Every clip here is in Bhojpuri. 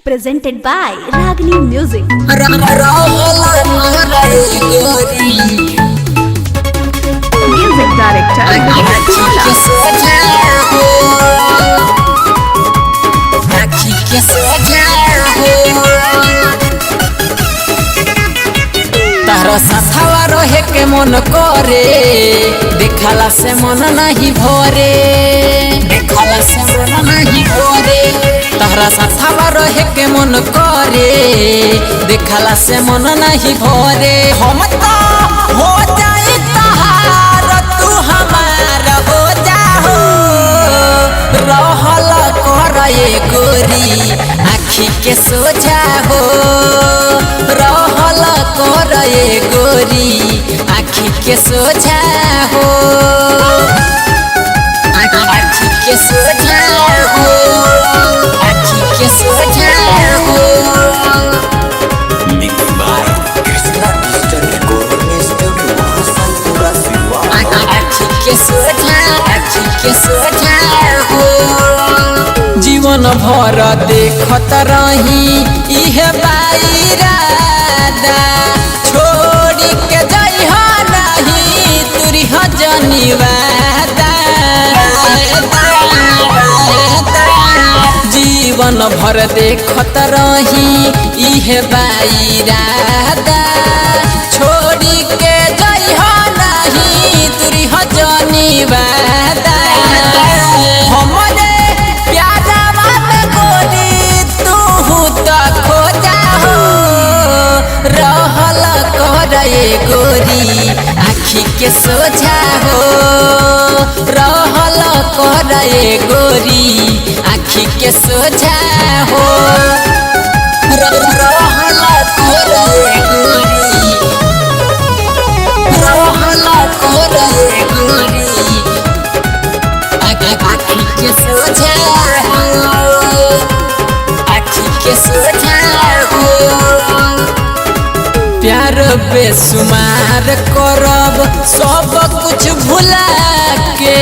Presented by Ragini Music. Music director तारा साथवा रहे के मन करे, देखला से मन नहीं भरे, देखला से मन नहीं भरे। तारा साथवा रहे के मन करे, देखला से मन नहीं भरे। हम तो हो जाई तहार, तू हमार हो जाओ। रहल करे गोरी आँखी के सोझा हो, रहल करे गोरी आँखी के सोझा हो, आँखी के सोझा हो, आँखी के सोझा हो। आँखी के सोझा, आँखी के सोझा हो। जीवन भर देखत रही इहे बाईरादा, छोड़ी के जइहा नहीं तुरिह जनिवादा। जीवन भर देखत रही इहे बाईरादा, छोड़ी के जइहा नहीं तुरिह जनिवादा। हमरे प्यारवा में गोरी तू तो खो जाओ, रहल करे गोरी आँखी के सोझा हो, रहल करे गोरी आँखी के सोझा हो, रहल करे गोरी, रहल करे गोरी आँखी के सोझा हो, आँखी के सोझा हो। प्यार बेसुमार करब सब कुछ भुला के,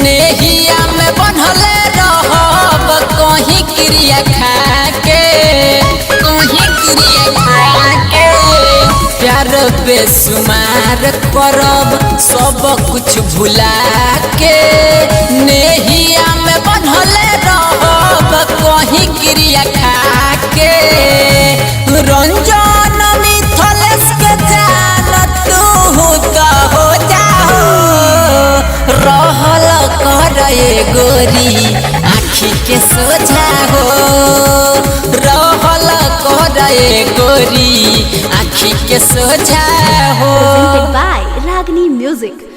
नेहिया में बंधले रहब कहीं क्रिया खा के, कहीं क्रिया खा के। प्यार बेसुमार करब सब कुछ भुला के, नेहिया में बंधले रहब कहीं क्रिया खा के। रंजन मिथलेश के जान तू तो हो जाओ, रहल करे गोरी आँखी के सोझा हो, रहल करे गोरी आँखी के सोझा हो। presented by Ragini Music.